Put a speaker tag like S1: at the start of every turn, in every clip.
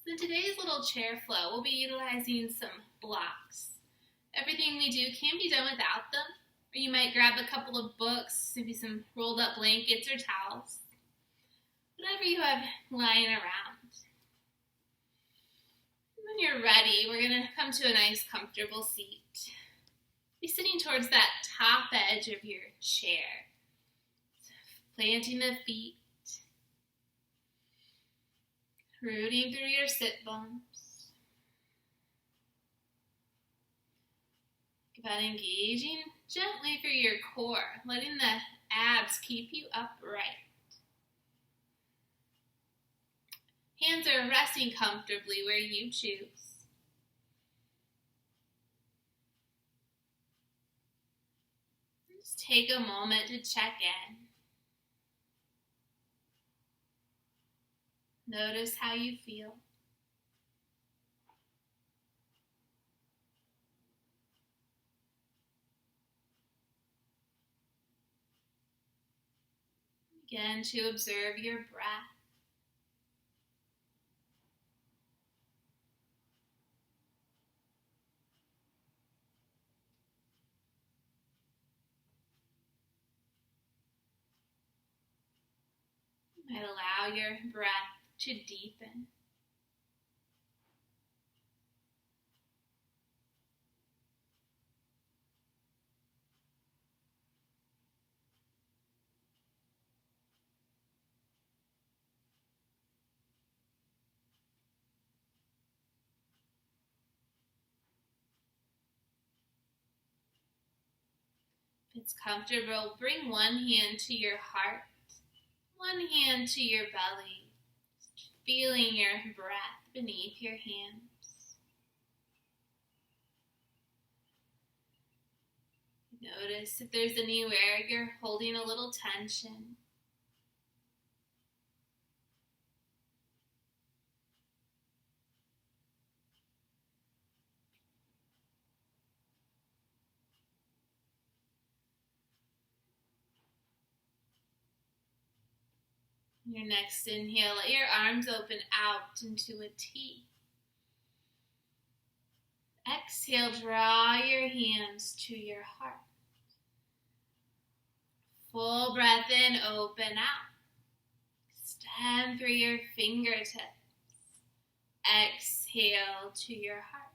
S1: So in today's little chair flow, we'll be utilizing some blocks. Everything we do can be done without them, or you might grab a couple of books, maybe some rolled up blankets or towels, whatever you have lying around. When you're ready, we're going to come to a nice comfortable seat. Be sitting towards that top edge of your chair, planting the feet, rooting through your sit bones. Think about engaging gently through your core, letting the abs keep you upright. Hands are resting comfortably where you choose. Just take a moment to check in. Notice how you feel. Begin to observe your breath. You might allow your breath to deepen. If it's comfortable, bring one hand to your heart, one hand to your belly, feeling your breath beneath your hands. Notice if there's anywhere you're holding a little tension. Your next inhale, let your arms open out into a T. Exhale, draw your hands to your heart. Full breath in, open out. Extend through your fingertips. Exhale to your heart.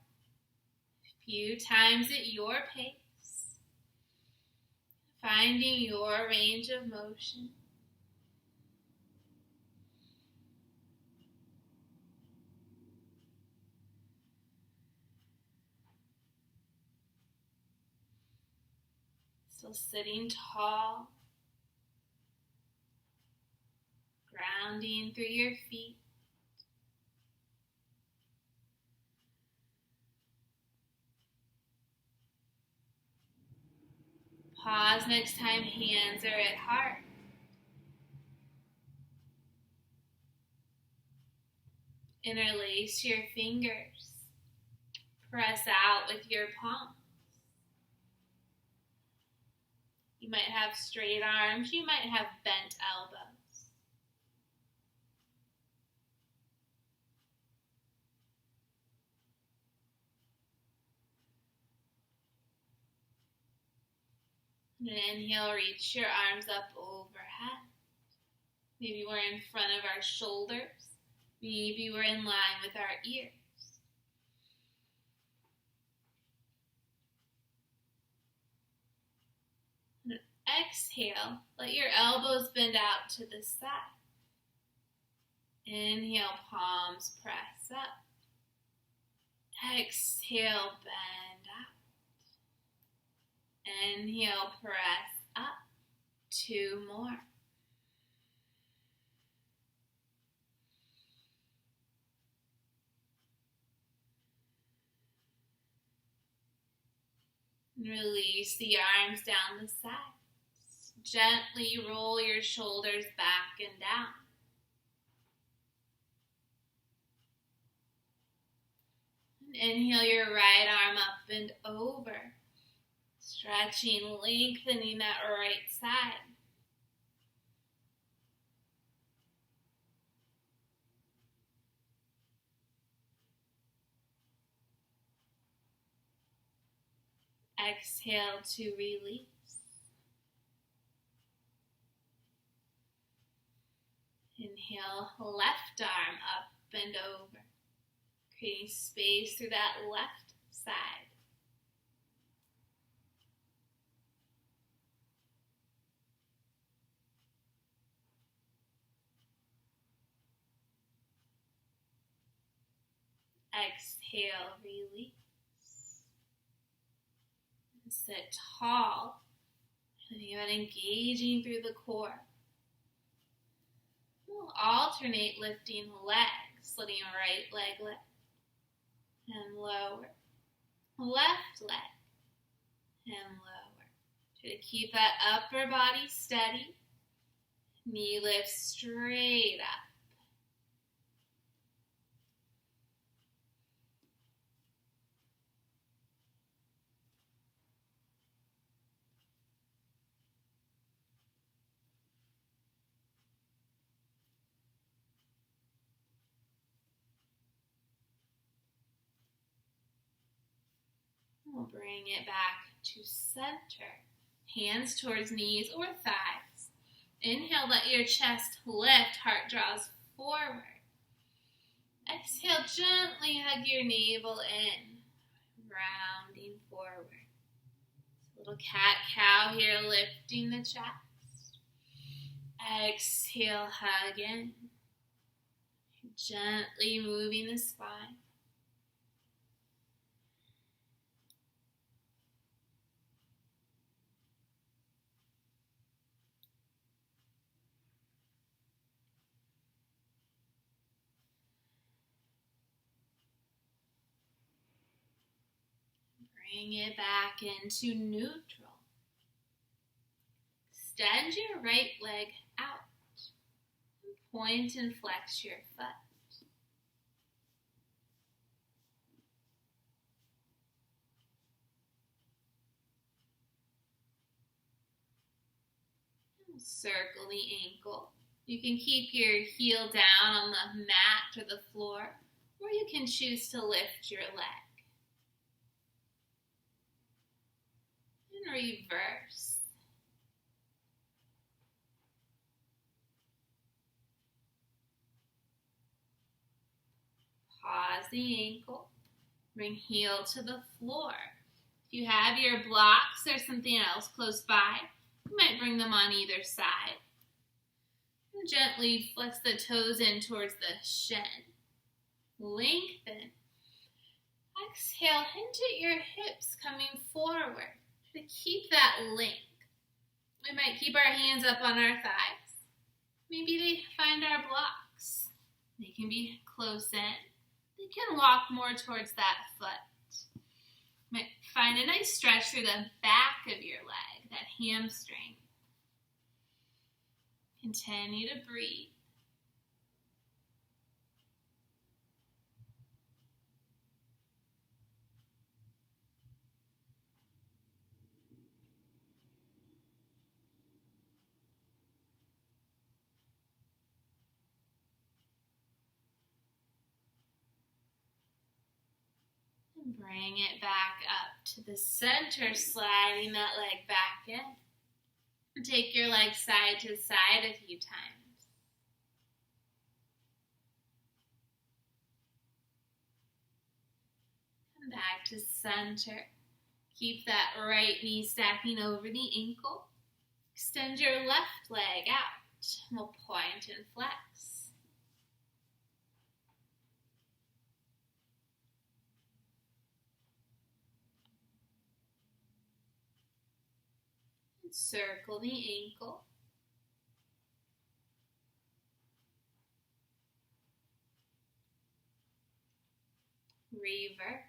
S1: A few times at your pace. Finding your range of motion. Still sitting tall, grounding through your feet. Pause next time hands are at heart. Interlace your fingers. Press out with your palms. You might have straight arms, you might have bent elbows. And inhale, reach your arms up overhead. Maybe we're in front of our shoulders. Maybe we're in line with our ears. Exhale, let your elbows bend out to the side. Inhale, palms press up. Exhale, bend out. Inhale, press up. 2 more. Release the arms down the sides. Gently roll your shoulders back and down. And inhale your right arm up and over. Stretching, lengthening that right side. Exhale to release. Inhale, left arm up and over, creating space through that left side. Exhale, release. And sit tall. Think about engaging through the core. We'll alternate lifting legs, letting right leg lift and lower, left leg and lower. Try to keep that upper body steady. Knee lifts straight up. We'll bring it back to center. Hands towards knees or thighs. Inhale, let your chest lift, heart draws forward. Exhale, gently hug your navel in, rounding forward. Little cat-cow here, lifting the chest. Exhale, hug in. Gently moving the spine. Bring it back into neutral. Extend your right leg out. Point and flex your foot. Circle the ankle. You can keep your heel down on the mat or the floor, or you can choose to lift your leg. And reverse. Pause the ankle. Bring heel to the floor. If you have your blocks or something else close by, you might bring them on either side. And gently flex the toes in towards the shin. Lengthen. Exhale, hinge at your hips coming forward. To keep that length. We might keep our hands up on our thighs. Maybe they find our blocks. They can be close in. They can walk more towards that foot. Might find a nice stretch through the back of your leg, that hamstring. Continue to breathe. And bring it back up to the center, sliding that leg back in. Take your leg side to side a few times. Come back to center. Keep that right knee stacking over the ankle. Extend your left leg out. We'll point and flex. And circle the ankle. Reverse.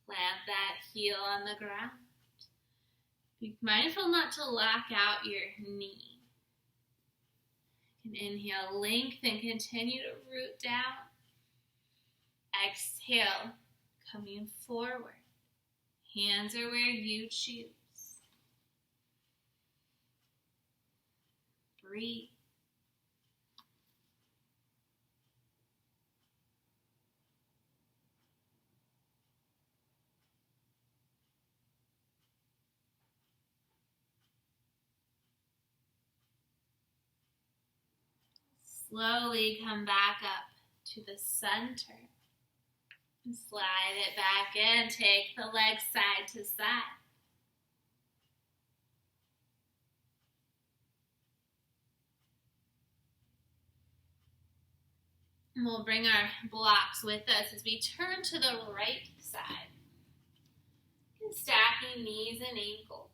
S1: Plant that heel on the ground. Be mindful not to lock out your knee. You can inhale, lengthen, continue to root down. Exhale, coming forward. Hands are where you choose. Breathe. Slowly come back up to the center. And slide it back in. Take the legs side to side. And we'll bring our blocks with us as we turn to the right side. And stacking knees and ankles.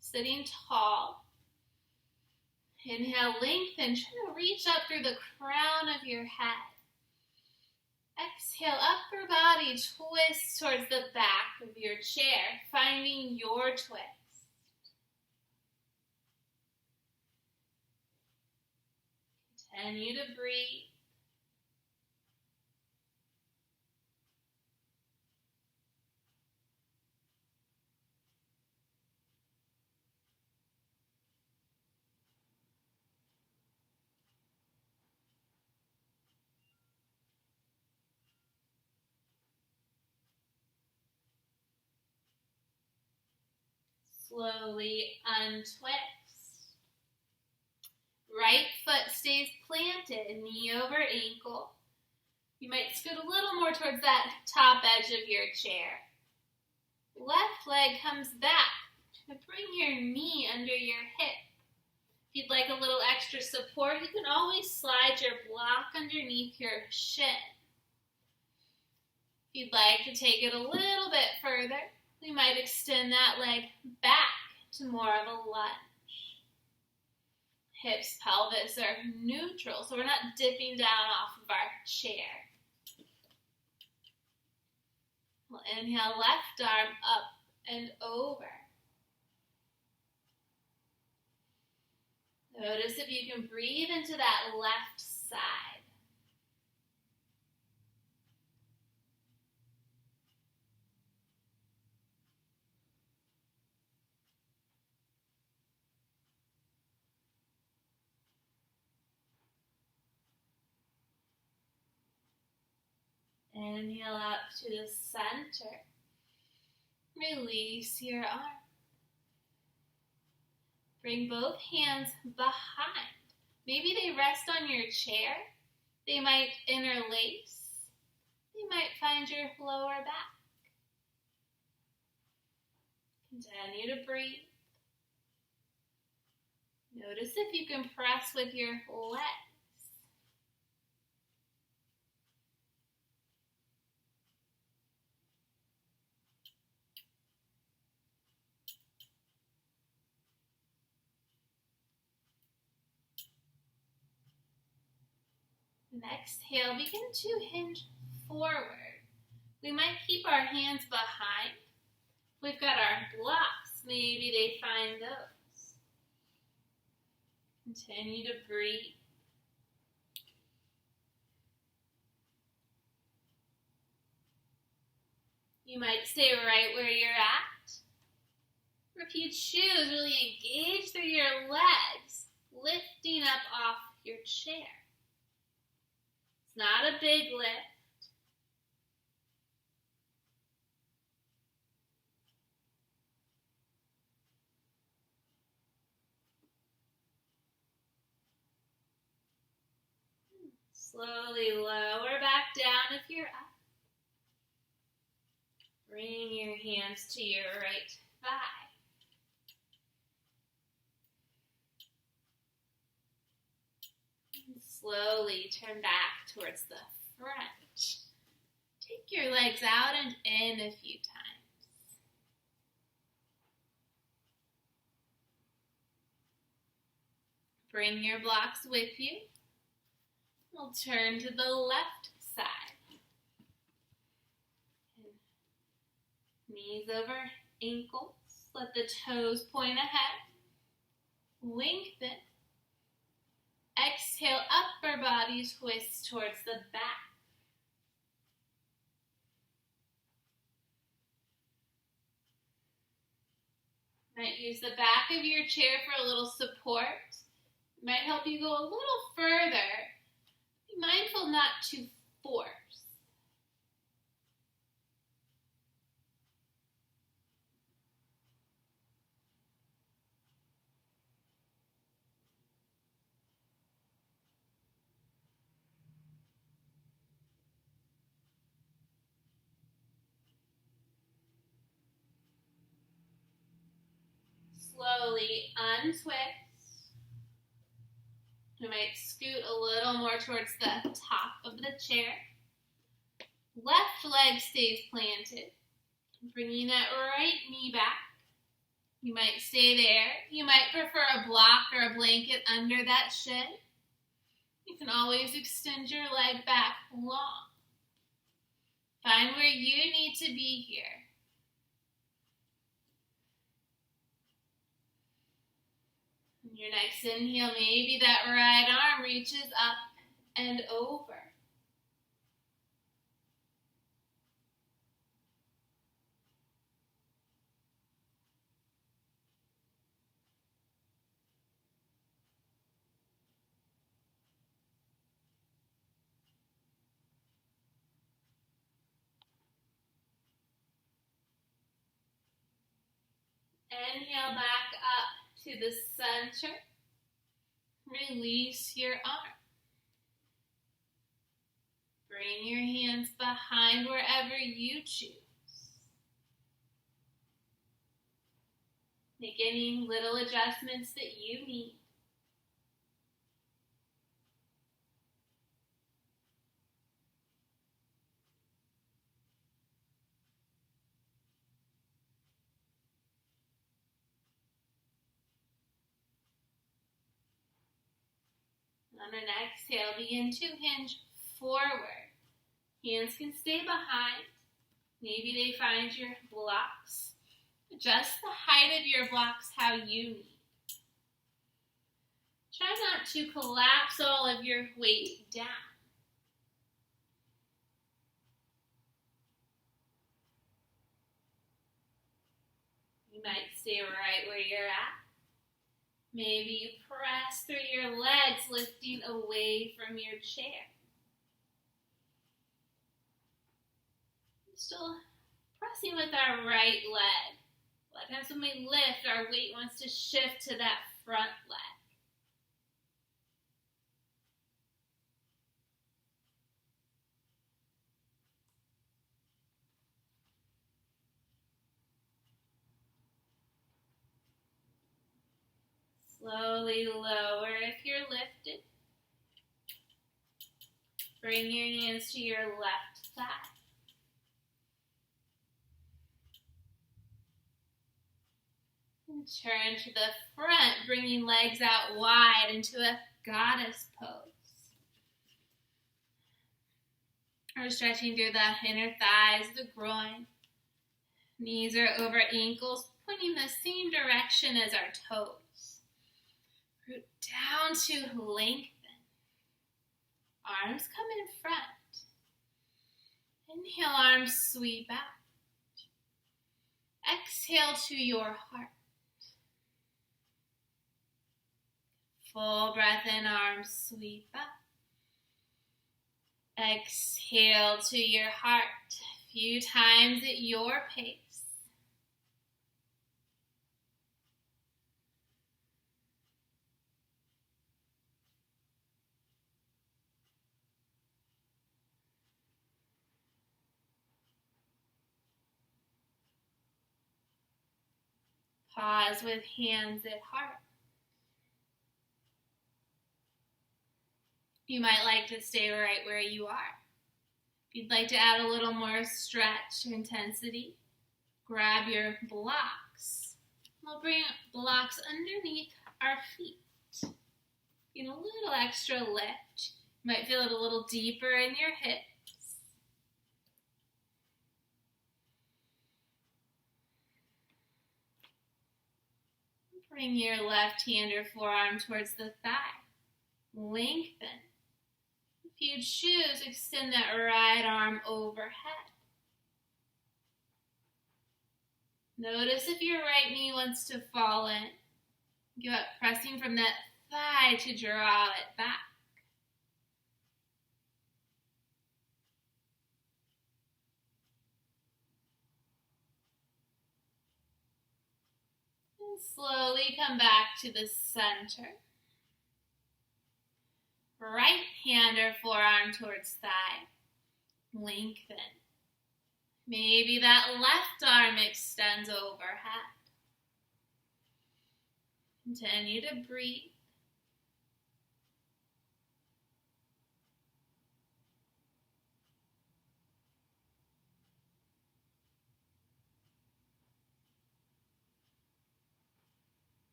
S1: Sitting tall. Inhale, lengthen. Try to reach up through the crown of your head. Exhale, upper body twist towards the back of your chair, finding your twist. Continue to breathe. Slowly untwist. Right foot stays planted, knee over ankle. You might scoot a little more towards that top edge of your chair. Left leg comes back to bring your knee under your hip. If you'd like a little extra support, you can always slide your block underneath your shin. If you'd like to take it a little bit further, we might extend that leg back to more of a lunge. Hips, pelvis are neutral, so we're not dipping down off of our chair. We'll inhale, left arm up and over. Notice if you can breathe into that left side. Inhale up to the center. Release your arm. Bring both hands behind. Maybe they rest on your chair. They might interlace. They might find your lower back. Continue to breathe. Notice if you can press with your legs. And exhale, begin to hinge forward. We might keep our hands behind. We've got our blocks. Maybe they find those. Continue to breathe. You might stay right where you're at. Or if you choose, really engage through your legs, lifting up off your chair. It's not a big lift. Slowly lower back down if you're up. Bring your hands to your right thigh. And slowly turn back towards the front. Take your legs out and in a few times. Bring your blocks with you. We'll turn to the left side. Knees over ankles. Let the toes point ahead. Lengthen. Exhale, upper body twist towards the back. Might use the back of your chair for a little support. Might help you go a little further. Be mindful not to force. slowly untwist. You might scoot a little more towards the top of the chair. Left leg stays planted. Bringing that right knee back. You might stay there. You might prefer a block or a blanket under that shin. You can always extend your leg back long. Find where you need to be here. On your next inhale, maybe that right arm reaches up and over. Inhale back up to the center. Release your arm. Bring your hands behind wherever you choose. Make any little adjustments that you need. On an exhale, begin to hinge forward. Hands can stay behind. Maybe they find your blocks. Adjust the height of your blocks how you need. Try not to collapse all of your weight down. You might stay right where you're at. Maybe you press through your legs, lifting away from your chair. Still pressing with our right leg. A lot of times when we lift, our weight wants to shift to that front leg. Slowly lower if you're lifted. Bring your hands to your left thigh. And turn to the front, bringing legs out wide into a goddess pose. We're stretching through the inner thighs, the groin. Knees are over ankles, pointing the same direction as our toes. Root down to lengthen. Arms come in front. Inhale, arms sweep out. Exhale to your heart. Full breath in, arms sweep up. Exhale to your heart. A few times at your pace. Pause with hands at heart. You might like to stay right where you are. If you'd like to add a little more stretch or intensity, grab your blocks. We'll bring blocks underneath our feet. Get a little extra lift. You might feel it a little deeper in your hips. Bring your left hand or forearm towards the thigh. Lengthen. If you choose, extend that right arm overhead. Notice if your right knee wants to fall in. Give up, pressing from that thigh to draw it back. And slowly come back to the center. Right hand or forearm towards thigh. Lengthen. Maybe that left arm extends overhead. Continue to breathe.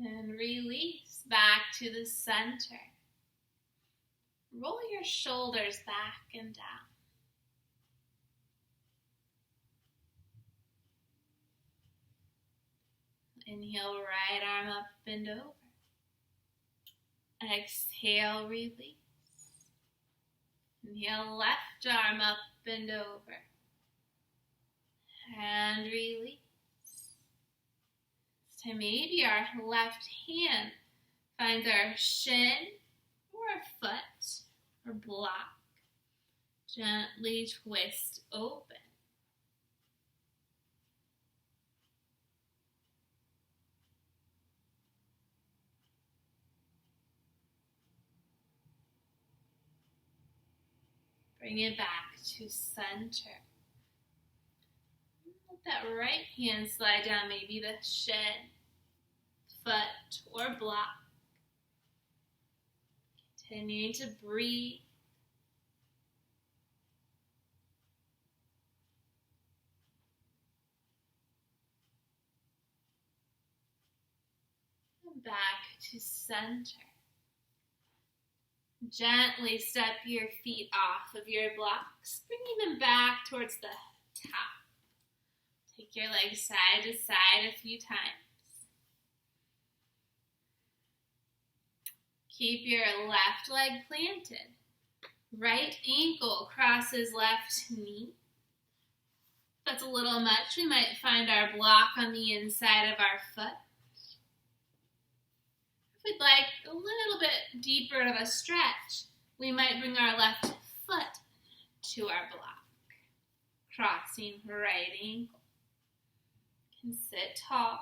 S1: And release back to the center. Roll your shoulders back and down. Inhale, right arm up and over. Exhale, release. Inhale, left arm up and over. And release. So maybe our left hand finds our shin or a foot or block. Gently twist open. Bring it back to center. Let that right hand slide down, maybe the shin, foot, or block. Continuing to breathe. And back to center. Gently step your feet off of your blocks, bringing them back towards the top. Take your legs side to side a few times. Keep your left leg planted. Right ankle crosses left knee. If that's a little much, we might find our block on the inside of our foot. If we'd like a little bit deeper of a stretch, we might bring our left foot to our block, crossing right ankle. You can sit tall.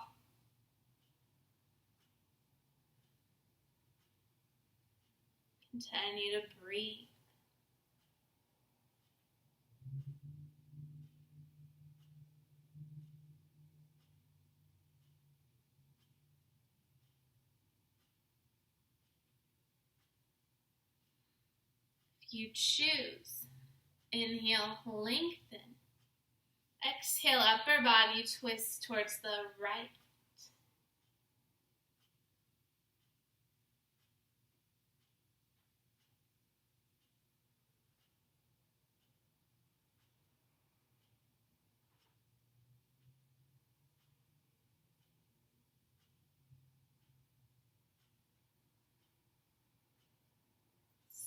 S1: Continue to breathe. If you choose, inhale, lengthen. Exhale, upper body twist towards the right.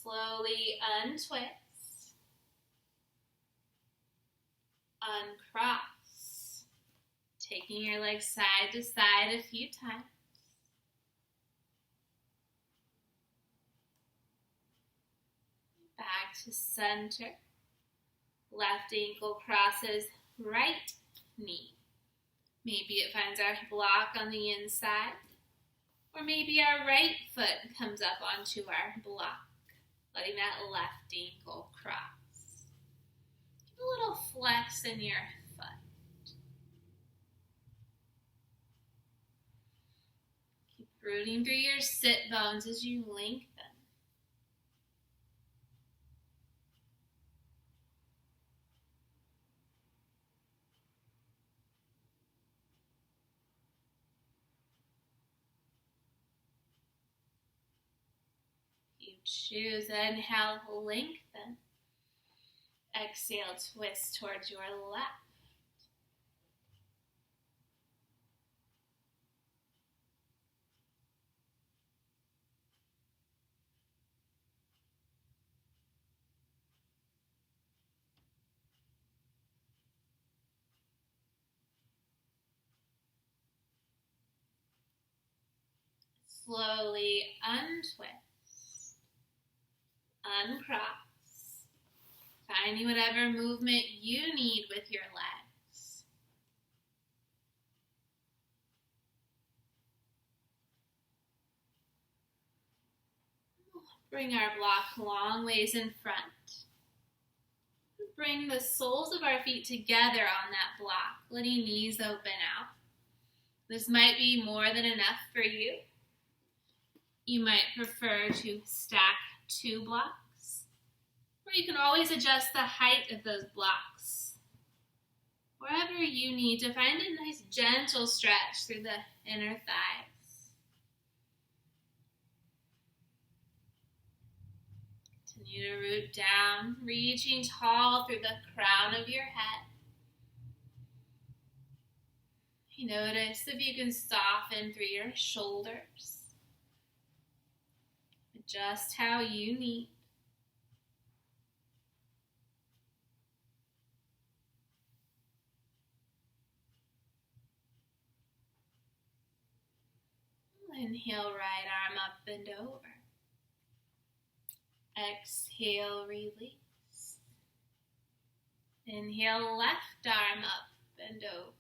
S1: Slowly untwist, uncross, taking your legs side to side a few times. Back to center. Left ankle crosses right knee. Maybe it finds our block on the inside, or maybe our right foot comes up onto our block, letting that left ankle cross. Give a little flex in your foot. Keep rooting through your sit bones as you lengthen. You choose, inhale, lengthen. Exhale, twist towards your left. Slowly untwist, uncross, finding whatever movement you need with your legs. Bring our block long ways in front. Bring the soles of our feet together on that block, letting knees open out. This might be more than enough for you. You might prefer to stack 2 blocks, or you can always adjust the height of those blocks wherever you need to find a nice gentle stretch through the inner thighs. Continue to root down, reaching tall through the crown of your head. Notice if you can soften through your shoulders, just how you need. Inhale, right arm up and over. Exhale, release. Inhale, left arm up and over.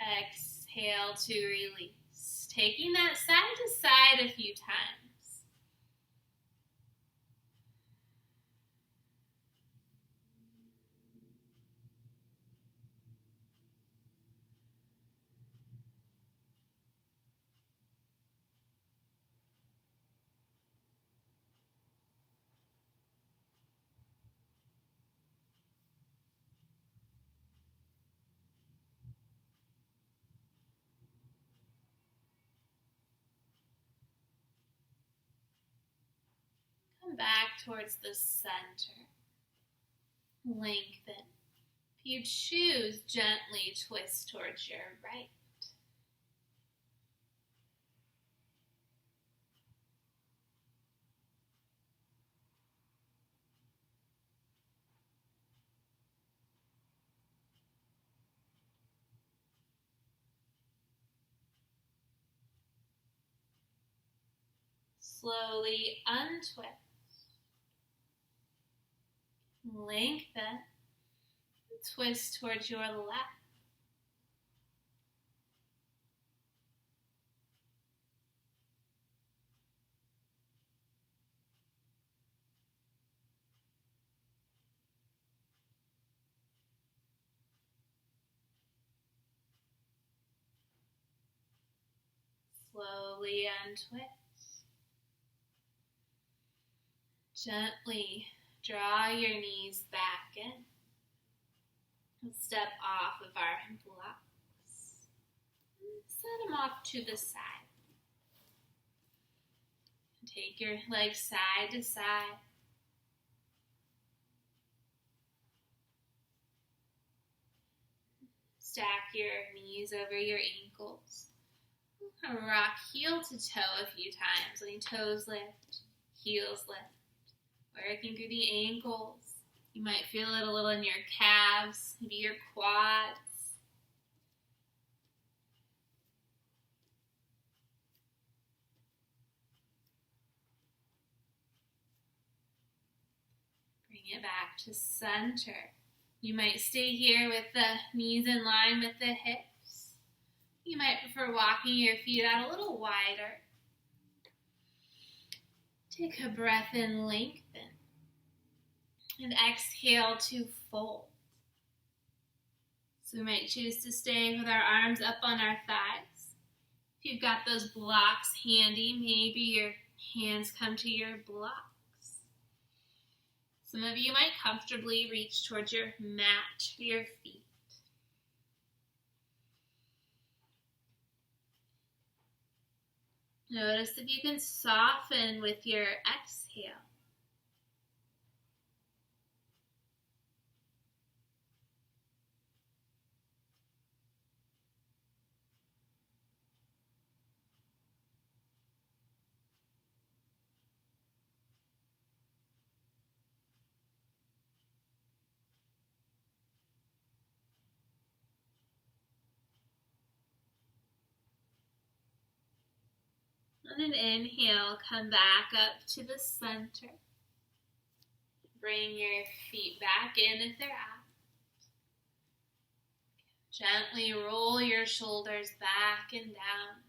S1: Exhale to release. Taking that side to side a few times. Come back towards the center. Lengthen. If you choose, gently twist towards your right. Slowly untwist. Lengthen. Twist towards your left. Slowly untwist. Gently draw your knees back in. We'll step off of our blocks. Set them off to the side. Take your legs side to side. Stack your knees over your ankles. Rock heel to toe a few times. Letting toes lift, heels lift. Working through the ankles. You might feel it a little in your calves, maybe your quads. Bring it back to center. You might stay here with the knees in line with the hips. You might prefer walking your feet out a little wider. Take a breath in, lengthen. And exhale to fold. So we might choose to stay with our arms up on our thighs. If you've got those blocks handy, maybe your hands come to your blocks. Some of you might comfortably reach towards your mat for your feet. Notice if you can soften with your exhale. On an inhale, come back up to the center. Bring your feet back in if they're out. Gently roll your shoulders back and down.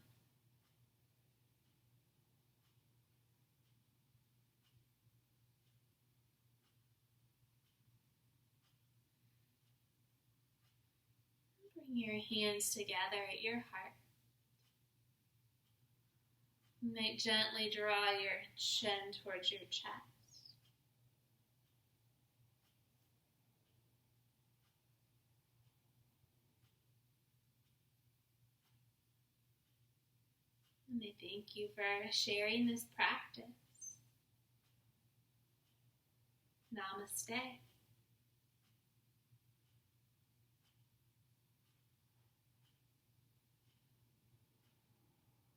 S1: Your hands together at your heart. You might gently draw your chin towards your chest. And I thank you for sharing this practice. Namaste.